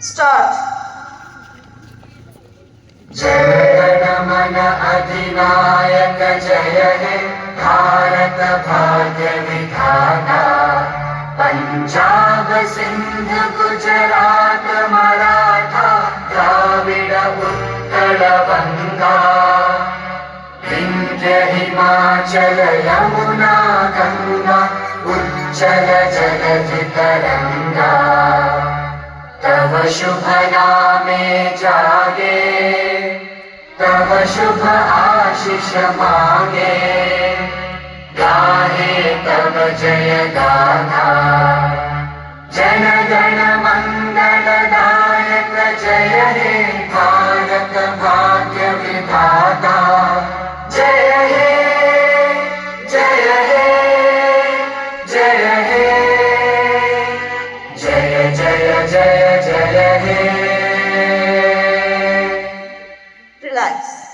Start. जय गण अधिनायक जय हे भारत भाग्य विधाता। पंजाब सिंध गुजरात मराठा द्राविड उत्कल बंगा। विंध्य हिमाचल यमुना गंगा उज्जल जलधि तरंगा। तव शुभ नामे जागे तव शुभ आशीष मांगे। गाहे तव जय गाथा जन गण मंगल दायक जय हे भारत भाग्य विधाता। जय हे जय हे जय हे जय जय जय जय हे। Relax.